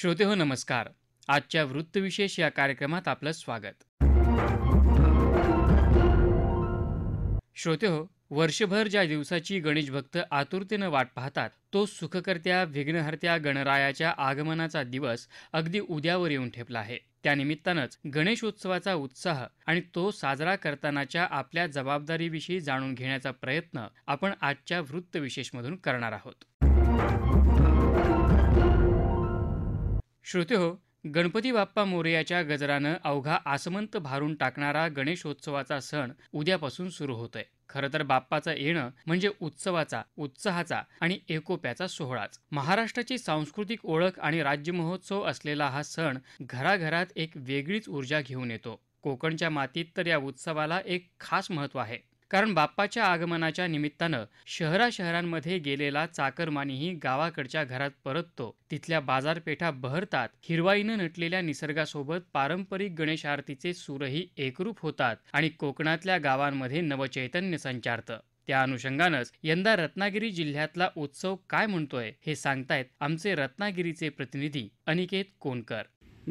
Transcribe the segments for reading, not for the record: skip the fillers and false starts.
श्रोते हो नमस्कार. आजच्या वृत्तविशेष या कार्यक्रमात आपलं स्वागत. श्रोते हो, वर्षभर ज्या दिवसाची गणेश भक्त आतुरतेनं वाट पाहतात, तो सुखकर्त्या विघ्नहर्त्या गणरायाच्या आगमनाचा दिवस अगदी उद्यावर येऊन ठेपला आहे. त्यानिमित्तानंच गणेशोत्सवाचा उत्साह आणि तो साजरा करतानाच्या आपल्या जबाबदारीविषयी जाणून घेण्याचा प्रयत्न आपण आजच्या वृत्तविशेषमधून करणार आहोत. श्रोते हो, गणपती बाप्पा मोरयाच्या गजरानं अवघा आसमंत भारून टाकणारा गणेशोत्सवाचा सण उद्यापासून सुरू होतोय. खरं तर बाप्पाचं येणं म्हणजे उत्सवाचा, उत्साहाचा आणि एकोप्याचा सोहळाच. महाराष्ट्राची सांस्कृतिक ओळख आणि राज्य महोत्सव असलेला हा सण घराघरात एक वेगळीच ऊर्जा घेऊन येतो. कोकणच्या मातीत तर या उत्सवाला एक खास महत्त्व आहे. कारण बाप्पाच्या आगमनाच्या निमित्तानं शहरांमध्ये गेलेला चाकरमानीही गावाकडच्या घरात परततो. तिथल्या बाजारपेठा बहरतात. हिरवाईनं नटलेल्या निसर्गासोबत पारंपरिक गणेश आरतीचे सूरही एकरूप होतात आणि कोकणातल्या गावांमध्ये नवचैतन्य संचारतं. त्या अनुषंगानंच यंदा रत्नागिरी जिल्ह्यातला उत्सव काय म्हणतोय हे सांगतायत आमचे रत्नागिरीचे प्रतिनिधी अनिकेत कोणकर.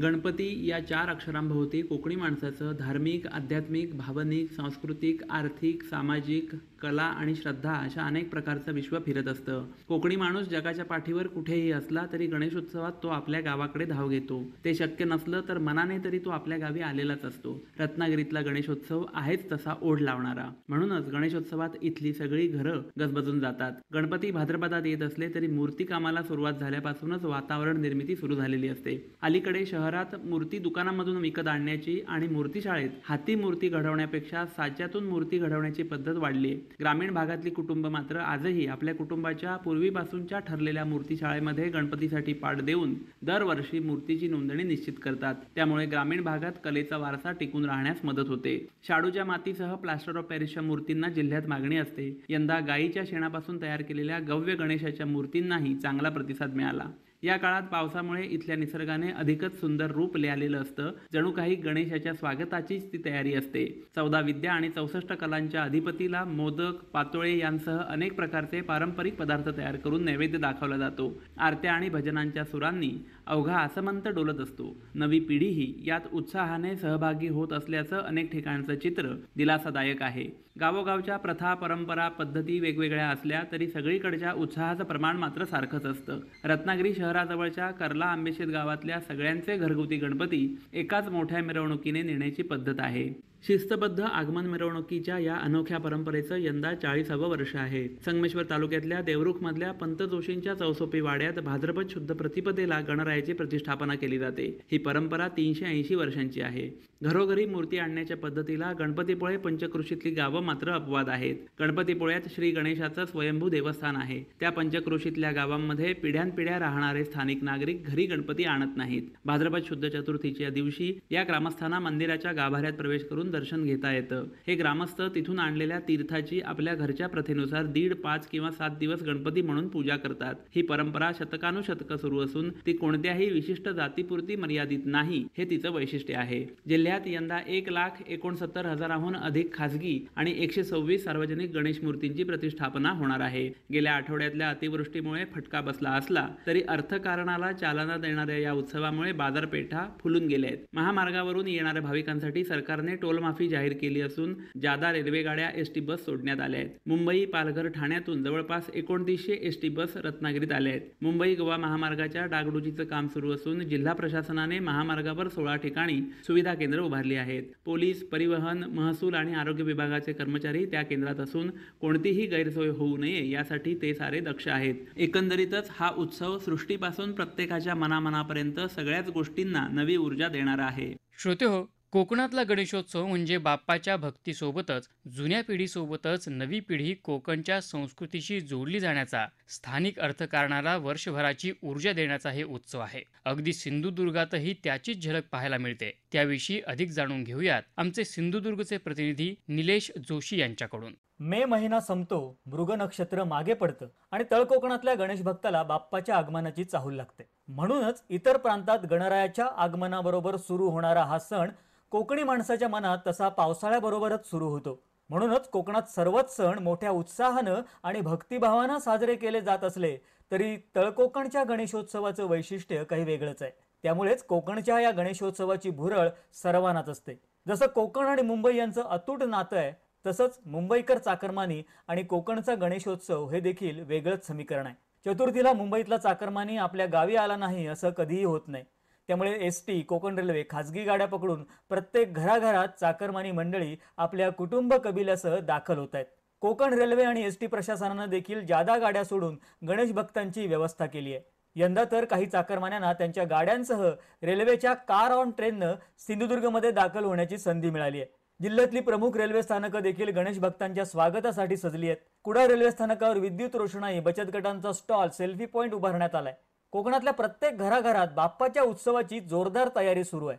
गणपती या 4 अक्षरांभोवती कोकणी माणसाचं धार्मिक, आध्यात्मिक, भावनिक, सांस्कृतिक, आर्थिक, सामाजिक, कला आणि श्रद्धा अशा अनेक प्रकारचं विश्व फिरत असतं. कोकणी माणूस जगाच्या पाठीवर कुठेही असला तरी गणेशोत्सवात तो आपल्या गावाकडे धाव घेतो. ते शक्य नसलं तर मनाने तरी तो आपल्या गावी आलेलाच असतो. रत्नागिरीतला गणेशोत्सव आहेच तसा ओढ लावणारा. म्हणूनच गणेशोत्सवात इथली सगळी घरं गजबजून जातात. गणपती भाद्रपदात येत असले तरी मूर्ती कामाला सुरुवात झाल्यापासूनच वातावरण निर्मिती सुरू झालेली असते. अलीकडे शहरात मूर्ती दुकानामधून विकत आणण्याची आणि मूर्तीशाळेत हाती मूर्ती घडवण्यापेक्षा साच्यातून मूर्ती घडवण्याची पद्धत वाढली. ग्रामीण भागातली कुटुंब मात्र आजही आपल्या कुटुंबाच्या पूर्वीपासूनच्या ठरलेल्या मूर्तीशाळेमध्ये गणपतीसाठी पाठ देऊन दरवर्षी मूर्तीची नोंदणी निश्चित करतात. त्यामुळे ग्रामीण भागात कलेचा वारसा टिकून राहण्यास मदत होते. शाडूच्या मातीसह प्लास्टर ऑफ पॅरिसच्या मूर्तींना जिल्ह्यात मागणी असते. यंदा गायीच्या शेणापासून तयार केलेल्या गव्य गणेशाच्या मूर्तींनाही चांगला प्रतिसाद मिळाला. या काळात पावसामुळे इथल्या निसर्गाने अधिकच सुंदर रूप लिहिलेलं असतं. जणू काही गणेशाच्या स्वागताचीच ती तयारी असते. 14 विद्या आणि 64 कलांच्या अधिपतीला मोदक, पातोळे यांसह अनेक प्रकारचे पारंपरिक पदार्थ तयार करून नैवेद्य दाखवला जातो. आरत्या आणि भजनांच्या सुरांनी अवघा आसमंत डोलत असतो. नवी पिढीही यात उत्साहाने सहभागी होत असल्याचं अनेक ठिकाणचं चित्र दिलासादायक आहे. गावोगावच्या प्रथा, परंपरा, पद्धती वेगवेगळ्या असल्या तरी सगळीकडच्या उत्साहाचं प्रमाण मात्र सारखंच असतं. रत्नागिरी शहराजवळच्या कर्ला आंबेशेत गावातल्या सगळ्यांचे घरगुती गणपती एकाच मोठ्या मिरवणुकीने नेण्याची पद्धत आहे. शिस्तबद्ध आगमन मिरवणुकीच्या या अनोख्या परंपरेचं यंदा 40वे वर्ष आहे. संगमेश्वर तालुक्यातल्या देवरुखमधल्या पंत जोशींच्या चौसोपी वाड्यात भाद्रपद शुद्ध प्रतिपदेला गणरायाची प्रतिष्ठापना केली जाते. ही परंपरा 380 वर्षांची आहे. घरोघरी मूर्ती आणण्याच्या पद्धतीला गणपतीपुळे पंचक्रोशीतली गावं मात्र अपवाद आहेत. गणपतीपुळ्यात श्री गणेशाचं स्वयंभू देवस्थान आहे. त्या पंचक्रोशीतल्या गावांमध्ये पिढ्यानपिढ्या राहणारे स्थानिक नागरिक घरी गणपती आणत नाहीत. भाद्रपद शुद्ध चतुर्थीच्या दिवशी या ग्रामस्थांना मंदिराच्या गाभाऱ्यात प्रवेश करून दर्शन घेता येतं. हे ग्रामस्थ तिथून आणलेल्या तीर्थाची आपल्या घरच्या प्रथेनुसार 1.5, 5 किंवा 7 दिवस गणपती म्हणून पूजा करतात. ही परंपरा शतकानुशतकं सुरू असून ती कोणत्याही विशिष्ट जातीपुरती मर्यादित नाही, हे तिचं वैशिष्ट्य आहे. जिल्ह्यात यंदा 1,69,000हून अधिक खासगी आणि 126 सार्वजनिक गणेश मूर्तींची प्रतिष्ठापना होणार आहे. गेल्या आठवड्यातल्या अतिवृष्टीमुळे फटका बसला असला तरी अर्थकारणाला चालना देणाऱ्या या उत्सवामुळे बाजारपेठा फुलून गेल्या आहेत. महामार्गावरून येणाऱ्या भाविकांसाठी सरकारने टोलमाफी जाहीर केली असून जादा रेल्वे गाड्या, एसटी बस सोडण्यात आल्या आहेत. मुंबई, पालघर, ठाण्यातून जवळपास 2900 एसटी बस रत्नागिरीत आल्या आहेत. मुंबई गोवा महामार्गाच्या डागडुजीचं काम सुरू असून जिल्हा प्रशासनाने महामार्गावर 16 ठिकाणी सुविधा केंद्र उभारली आहेत. पोलीस, परिवहन, महसूल आणि आरोग्य विभागाचे कर्मचारी त्या केंद्रात असून कोणतीही गैरसोय होऊ नये यासाठी ते सारे दक्ष आहेत. एकंदरीतच हा उत्सव सृष्टीपासून प्रत्येकाच्या मनामनापर्यंत सगळ्याच गोष्टींना नवी ऊर्जा देणारा आहे. श्रोते हो, कोकणातला गणेशोत्सव म्हणजे बाप्पाच्या भक्तीसोबतच जुन्या पिढीसोबतच नवी पिढी कोकणच्या संस्कृतीशी जोडली जाण्याचा, स्थानिक अर्थकारणाला वर्षभराची ऊर्जा देण्याचा हे उत्सव आहे. अगदी सिंधुदुर्गातही त्याचीच झलक पाहायला मिळते. त्याविषयी अधिक जाणून घेऊयात आमचे सिंधुदुर्गचे प्रतिनिधी निलेश जोशी यांच्याकडून. मे महिना संपतो, मृग नक्षत्र मागे पडतं आणि तळकोकणातल्या गणेश भक्ताला बाप्पाच्या आगमनाची चाहूल लागते. म्हणूनच इतर प्रांतात गणरायाच्या आगमनाबरोबर सुरू होणारा हा सण कोकणी माणसाच्या मनात तसा पावसाळ्याबरोबरच सुरू होतो. म्हणूनच कोकणात सर्वच सण मोठ्या उत्साहानं आणि भक्तिभावानं साजरे केले जात असले तरी तळकोकणच्या गणेशोत्सवाचं वैशिष्ट्य काही वेगळंच आहे. त्यामुळेच कोकणच्या या गणेशोत्सवाची भुरळ सर्वांनाच असते. जसं कोकण आणि मुंबई यांचं अतूट नातं आहे, तसंच मुंबईकर चाकरमानी आणि कोकणचा गणेशोत्सव हे देखील वेगळंच समीकरण आहे. चतुर्थीला मुंबईतला चाकरमानी आपल्या गावी आला नाही असं कधीही होत नाही. त्यामुळे एसटी, कोकण रेल्वे, खाजगी गाड्या पकडून प्रत्येक घराघरात चाकरमानी मंडळी आपल्या कुटुंब कबिल्यासह दाखल होत आहेत. कोकण रेल्वे आणि एसटी प्रशासनानं देखील जादा गाड्या सोडून गणेश भक्तांची व्यवस्था केली आहे. यंदा तर काही चाकरमान्यांना त्यांच्या गाड्यांसह रेल्वेच्या कार ऑन ट्रेननं सिंधुदुर्गमध्ये दाखल होण्याची संधी मिळाली आहे. जिल्ह्यातली प्रमुख रेल्वे स्थानकं देखील गणेश भक्तांच्या स्वागतासाठी सजली आहेत. कुडाळ रेल्वे स्थानकावर विद्युत रोषणाई, बचत गटांचा स्टॉल, सेल्फी पॉइंट उभारण्यात आलाय. कोकणातल्या प्रत्येक घराघरात बाप्पाच्या उत्सवाची जोरदार तयारी सुरू आहे.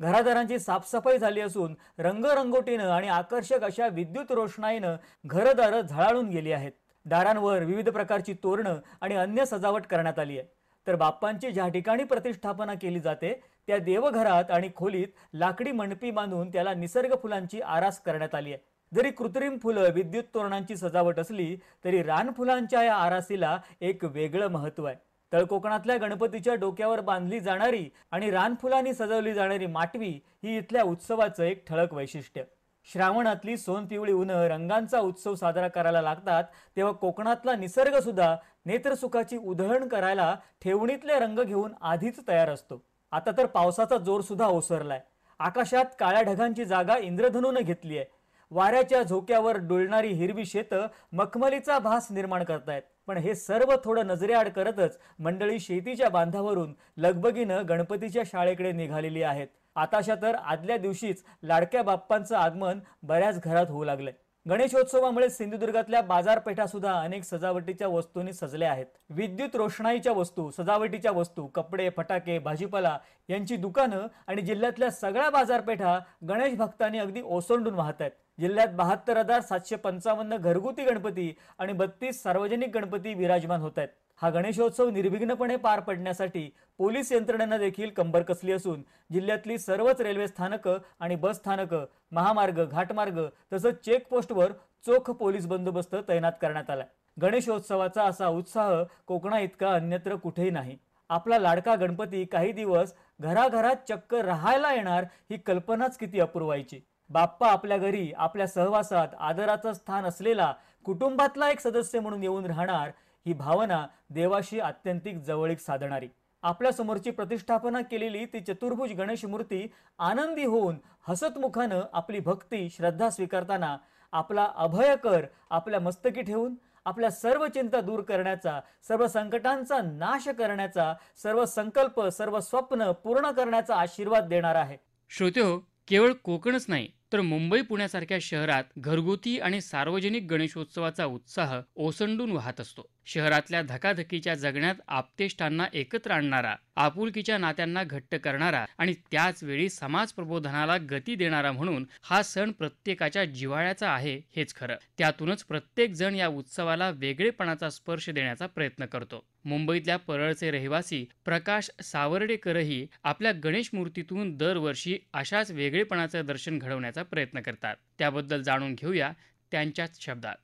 घरादारांची साफसफाई झाली असून रंगरंगोटीनं आणि आकर्षक अशा विद्युत रोषणाईनं घरदारं झळाळून गेली आहेत. दारांवर विविध प्रकारची तोरणं आणि अन्य सजावट करण्यात आली आहे. तर बाप्पांची ज्या ठिकाणी प्रतिष्ठापना केली जाते त्या देवघरात आणि खोलीत लाकडी मंडपी बांधून त्याला निसर्ग फुलांची आरास करण्यात आली आहे. जरी कृत्रिम फुलं, विद्युत तोरणांची सजावट असली तरी रानफुलांच्या या आरासीला एक वेगळं महत्त्व आहे. तळकोकणातल्या गणपतीच्या डोक्यावर बांधली जाणारी आणि रानफुलांनी सजवली जाणारी माटवी ही इथल्या उत्सवाचं एक ठळक वैशिष्ट्य. श्रावणातली सोनपिवळी उन्हं रंगांचा उत्सव साजरा करायला लागतात तेव्हा कोकणातला निसर्ग सुद्धा नेत्रसुखाची उधळण करायला ठेवणीतले रंग घेऊन आधीच तयार असतो. आता तर पावसाचा जोर सुद्धा ओसरलाय. आकाशात काळ्या ढगांची जागा इंद्रधनूनं घेतली आहे. वाऱ्याच्या झोक्यावर डुलणारी हिरवी शेतं मखमलीचा भास निर्माण करतायत. पण हे सर्व थोडं नजरेआड करतच मंडळी शेतीच्या बांधावरून लगबगीनं गणपतीच्या शाळेकडे निघालेली आहेत. आताशा तर आदल्या दिवशीच लाडक्या बाप्पांचं आगमन बऱ्याच घरात होऊ लागलंय. गणेशोत्सवामुळे सिंधुदुर्गातल्या बाजारपेठा सुद्धा अनेक सजावटीच्या वस्तूंनी सजल्या आहेत. विद्युत रोषणाईच्या वस्तू, सजावटीच्या वस्तू, कपडे, फटाके, भाजीपाला यांची दुकानं आणि जिल्ह्यातल्या सगळ्या बाजारपेठा गणेश भक्तांनी अगदी ओसंडून वाहत आहेत. जिल्ह्यात 72,755 घरगुती गणपती आणि 32 सार्वजनिक गणपती विराजमान होत आहेत. हा गणेशोत्सव निर्विघ्नपणे पार पडण्यासाठी पोलीस यंत्रणेनं देखील कंबर कसली असून जिल्ह्यातली सर्वच रेल्वे स्थानकं आणि बस स्थानकं, महामार्ग, घाटमार्ग तसंच चेकपोस्टवर चोख पोलीस बंदोबस्त तैनात करण्यात आलाय. गणेशोत्सवाचा असा उत्साह कोकणा इतका अन्यत्र कुठेही नाही. आपला लाडका गणपती काही दिवस घराघरात चक्क राहायला येणार ही कल्पनाच किती अपूर्वायची. बाप्पा आपल्या घरी, आपल्या सहवासात आदराचं स्थान असलेला कुटुंबातला एक सदस्य म्हणून येऊन राहणार ही भावना देवाशी आत्यंतिक जवळीक साधणारी. आपल्या समोरची प्रतिष्ठापना केलेली ती चतुर्भुज गणेश मूर्ती आनंदी होऊन हसतमुखानं आपली भक्ती, श्रद्धा स्वीकारताना आपला अभयकर आपल्या मस्तकी ठेवून आपल्या सर्व चिंता दूर करण्याचा, सर्व संकटांचा नाश करण्याचा, सर्व संकल्प, सर्व स्वप्न पूर्ण करण्याचा आशीर्वाद देणार आहे. श्रोत्यो, केवळ कोकणच नाही तर मुंबई, पुण्यासारख्या शहरात घरगुती आणि सार्वजनिक गणेशोत्सवाचा उत्साह ओसंडून वाहत असतो. शहरातल्या धकाधकीच्या जगण्यात आप्तेष्टांना एकत्र आणणारा, आपुलकीच्या नात्यांना घट्ट करणारा आणि त्याच वेळी समाज प्रबोधनाला गती देणारा म्हणून हा सण प्रत्येकाच्या जिव्हाळ्याचा आहे हेच खरं. त्यातूनच प्रत्येक जण या उत्सवाला वेगळेपणाचा स्पर्श देण्याचा प्रयत्न करतो. मुंबईतल्या परळचे रहिवासी प्रकाश सावर्डेकरही आपल्या गणेश मूर्तीतून दरवर्षी अशाच वेगळेपणाचं दर्शन घडवण्याचा प्रयत्न करतात. त्याबद्दल जाणून घेऊया त्यांच्याच शब्दात.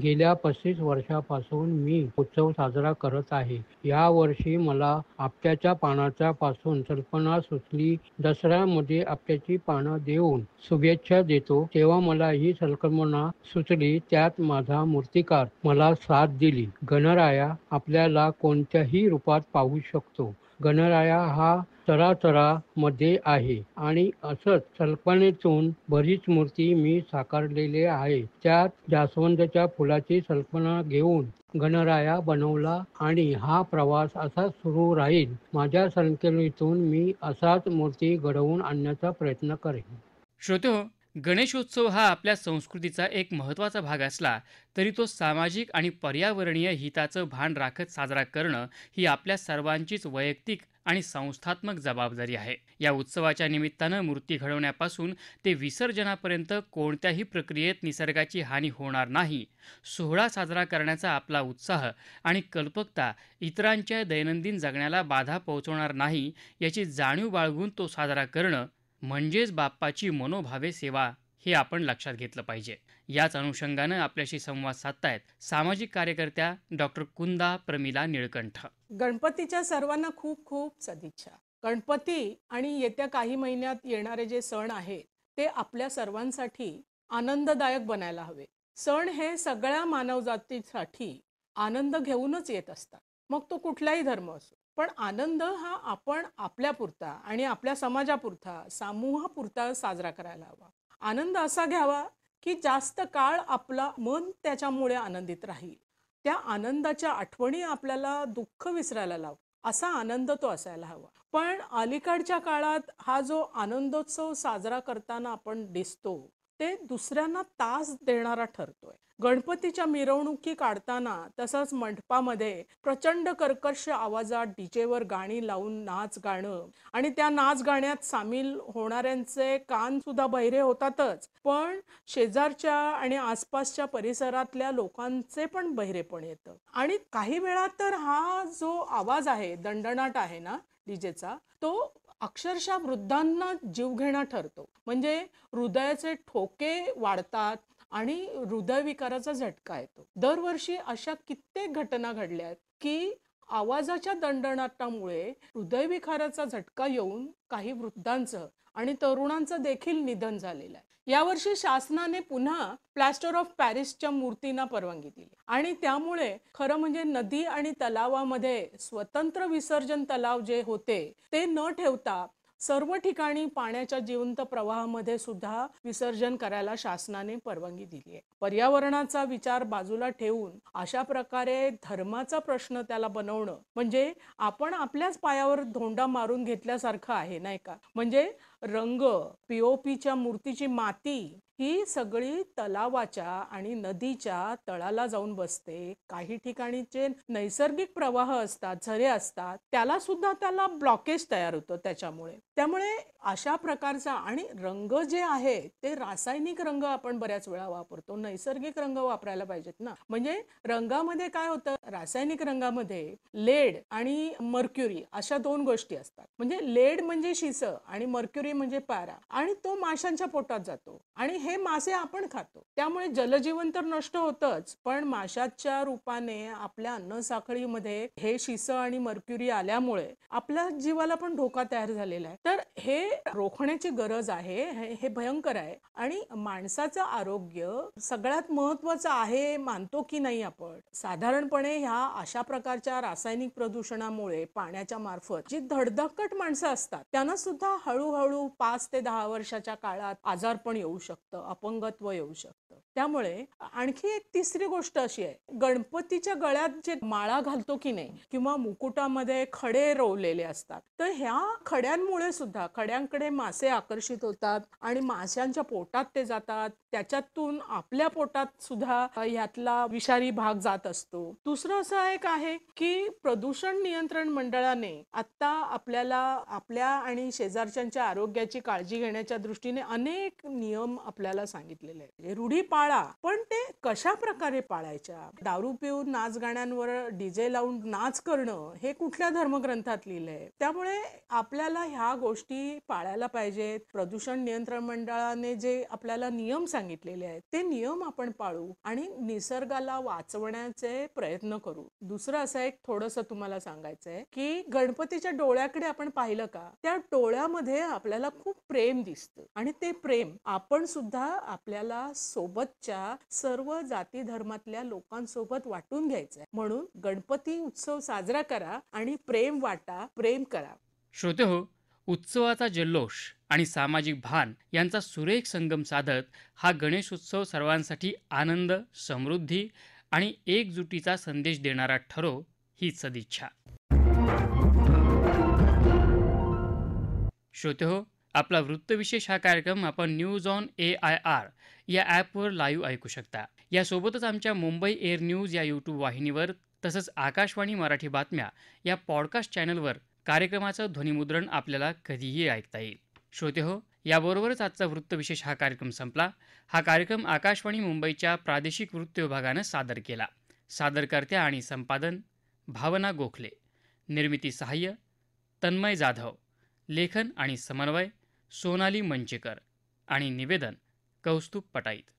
गेल्या 35 वर्षापासून मी उत्सव साजरा करत आहे. या वर्षी मला आपट्याच्या पानाच्या पासून कल्पना सुचली. दसऱ्यामध्ये आपट्याची पानं देऊन शुभेच्छा देतो तेव्हा मला ही कल्पना सुचली. त्यात माझा मूर्तिकार मला साथ दिली. गणराया आपल्याला कोणत्याही रूपात पाहू शकतो. गणराया हा चराचरामध्ये आहे आणि असंच कल्पनेतून बरीच मूर्ती मी साकारलेले आहे. त्यात जास्वंदाच्या फुलाची कल्पना घेऊन गणराया बनवला आणि हा प्रवास असाच सुरू राहील. माझ्या संकल्पनेतून मी असाच मूर्ती घडवून आणण्याचा प्रयत्न करेन. श्रोत्यो, गणेशोत्सव हा आपल्या संस्कृतीचा एक महत्त्वाचा भाग असला तरी तो सामाजिक आणि पर्यावरणीय हिताचं भान राखत साजरा करणं ही आपल्या सर्वांचीच वैयक्तिक आणि संस्थात्मक जबाबदारी आहे. या उत्सवाच्या निमित्तानं मूर्ती घडवण्यापासून ते विसर्जनापर्यंत कोणत्याही प्रक्रियेत निसर्गाची हानी होणार नाही. सोहळा साजरा करण्याचा आपला उत्साह आणि कल्पकता इतरांच्या दैनंदिन जगण्याला बाधा पोहोचवणार नाही याची जाणीव बाळगून तो साजरा करणं म्हणजेच बाप्पाची मनोभावे सेवा हे आपण लक्षात घेतलं पाहिजे. याच अनुषंगानं आपल्याशी संवाद साधतायत सामाजिक कार्यकर्त्या डॉक्टर कुंदा प्रमिला निळकंठ. गणपतीच्या सर्वांना खूप खूप सदिच्छा. गणपती आणि येत्या काही महिन्यात येणारे जे सण आहेत ते आपल्या सर्वांसाठी आनंददायक बनायला हवे. सण हे सगळ्या मानवजातीसाठी आनंद घेऊनच येत असतात, मग तो कुठलाही धर्म असो. पण आनंद हा आपण आपल्यापुरता आणि आपल्या समाजापुरता, समूहापुरता साजरा करायला हवा. आनंद असा घ्यावा की जास्त काळ आपला मन त्याच्यामुळे आनंदित राहील. त्या आनंदाच्या आठवणी आपल्याला दुःख विसरायला लाव, असा आनंद तो असायला हवा. पण अलीकडच्या काळात हा जो आनंदोत्सव साजरा करताना आपण दिसतो ते दुसऱ्यांना त्रास देणारा ठरतोय. गणपतीच्या मिरवणुकी काढताना तसंच मंडपामध्ये प्रचंड कर्कश आवाजात डीजेवर गाणी लावून नाच गाणं आणि त्या नाच गाण्यात सामील होणाऱ्यांचे कान सुद्धा बहिरे होतातच, पण शेजारच्या आणि आसपासच्या परिसरातल्या लोकांचे पण बहिरेपण येतं. आणि काही वेळा तर हा जो आवाज आहे, दणदणाट आहे ना डीजेचा, तो अक्षरशः वृद्धांना जीवघेणा ठरतो. म्हणजे हृदयाचे ठोके वाढतात आणि हृदयविकाराचा झटका येतो. दरवर्षी अशा कित्येक घटना घडल्या आहेत की आवाजाच्या दणदणाटामुळे हृदयविकाराचा झटका येऊन काही वृद्धांचं आणि तरुणांचं देखील निधन झालेलं आहे. यावर्षी शासनाने पुन्हा प्लॅस्टर ऑफ पॅरिसच्या मूर्तींना परवानगी दिली आणि त्यामुळे खरं म्हणजे नदी आणि तलावामध्ये स्वतंत्र विसर्जन तलाव जे होते ते न ठेवता सर्व ठिकाणी पाण्याच्या जिवंत प्रवाहामध्ये सुद्धा विसर्जन करायला शासनाने परवानगी दिली आहे. पर्यावरणाचा विचार बाजूला ठेवून अशा प्रकारे धर्माचा प्रश्न त्याला बनवणं म्हणजे आपण आपल्याच पायावर धोंडा मारून घेतल्यासारखं आहे, नाही का? म्हणजे रंग, पीओपीच्या मूर्तीची माती ही सगळी तलावाच्या आणि नदीच्या तळाला जाऊन बसते. काही ठिकाणीचे नैसर्गिक प्रवाह असतात, झरे असतात, त्याला ब्लॉकेज तयार होतं त्याच्यामुळे. त्यामुळे अशा प्रकारचा आणि रंग जे आहे ते रासायनिक रंग आपण बऱ्याच वेळा वापरतो, नैसर्गिक रंग वापरायला पाहिजेत ना. म्हणजे रंगामध्ये काय होतं, रासायनिक रंगामध्ये लेड आणि मर्क्युरी अशा दोन गोष्टी असतात. म्हणजे लेड म्हणजे शिस आणि मर्क्युरी म्हणजे पारा, आणि तो माशांच्या पोटात जातो आणि हे मासे आपण खातो. त्यामुळे जलजीवन तर नष्ट होतच, पण माशाच्या रूपाने आपल्या अन्नसाखळीमध्ये हे शिस आणि मर्क्युरी आल्यामुळे आपल्या जीवाला पण धोका तयार झालेला आहे. तर हे रोखण्याची गरज आहे. हे भयंकर आहे आणि माणसाचं आरोग्य सगळ्यात महत्वाचं आहे मानतो की नाही आपण. साधारणपणे ह्या अशा प्रकारच्या रासायनिक प्रदूषणामुळे पाण्याच्या मार्फत जी धडधाकट माणसं असतात त्यांना सुद्धा हळूहळू 5 ते 10 वर्षाच्या काळात आजारपण येऊ शकतं, अपंगत्व येऊ शकतं. त्यामुळे आणखी एक तिसरी गोष्ट अशी आहे, गणपतीच्या गळ्यात जे माळा घालतो की नाही किंवा मुकुटामध्ये खडे रोवलेले असतात, तर ह्या खड्यांमुळे सुद्धा खड्यांकडे मासे आकर्षित होतात आणि माशांच्या पोटात ते जातात. त्याच्यातून आपल्या पोटात सुद्धा ह्यातला विषारी भाग जात असतो. दुसरं असं एक आहे की प्रदूषण नियंत्रण मंडळाने आता आपल्याला आपल्या आणि शेजारच्यांच्या आरोग्याची काळजी घेण्याच्या दृष्टीने अनेक नियम आपल्याला सांगितलेले आहेत. रूढी पाळा, पण ते कशा प्रकारे पाळायच्या? दारू पिऊन नाच गाण्यांवर डीजे लावून नाच करणं हे कुठल्या धर्मग्रंथात लिहिलंय? त्यामुळे आपल्याला ह्या गोष्टी पाळायला पाहिजेत. प्रदूषण नियंत्रण मंडळाने जे आपल्याला नियम सांगितलेले आहेत ते नियम आपण पाळू आणि निसर्गाला वाचवण्याचे प्रयत्न करू. दुसरं असं एक थोडंसं तुम्हाला सांगायचंय की गणपतीच्या डोळ्याकडे आपण पाहिलं का, त्या डोळ्यामध्ये आपल्याला खूप प्रेम दिसतं आणि ते प्रेम आपण सुद्धा आपल्याला सोबतच्या सर्व जाती धर्मातल्या लोकांसोबत वाटून घ्यायचंय. म्हणून गणपती उत्सव साजरा करा आणि प्रेम वाटा, प्रेम करा. श्रोते हो, उत्सवाचा जल्लोष आणि सामाजिक भान यांचा सुरेख संगम साधत हा गणेशोत्सव सर्वांसाठी आनंद, समृद्धी आणि एकजुटीचा संदेश देणारा ठरो, हीच सदिच्छा. श्रोते हो, आपला वृत्तविशेष हा कार्यक्रम आपण न्यूज ऑन AIR या ॲपवर लाईव्ह ऐकू शकता. यासोबतच आमच्या मुंबई एअर न्यूज या यूट्यूब वाहिनीवर तसंच आकाशवाणी मराठी बातम्या या पॉडकास्ट चॅनलवर कार्यक्रमाचं ध्वनिमुद्रण आपल्याला कधीही ऐकता येईल. श्रोते हो, याबरोबरच आजचा वृत्तविशेष हा कार्यक्रम संपला. हा कार्यक्रम आकाशवाणी मुंबईच्या प्रादेशिक वृत्त विभागानं सादर केला. सादरकर्त्या आणि संपादन भावना गोखले, निर्मिती सहाय्य तन्मय जाधव, लेखन आणि समन्वय सोनाली मंचेकर आणि निवेदन कौस्तुभ पटाईत.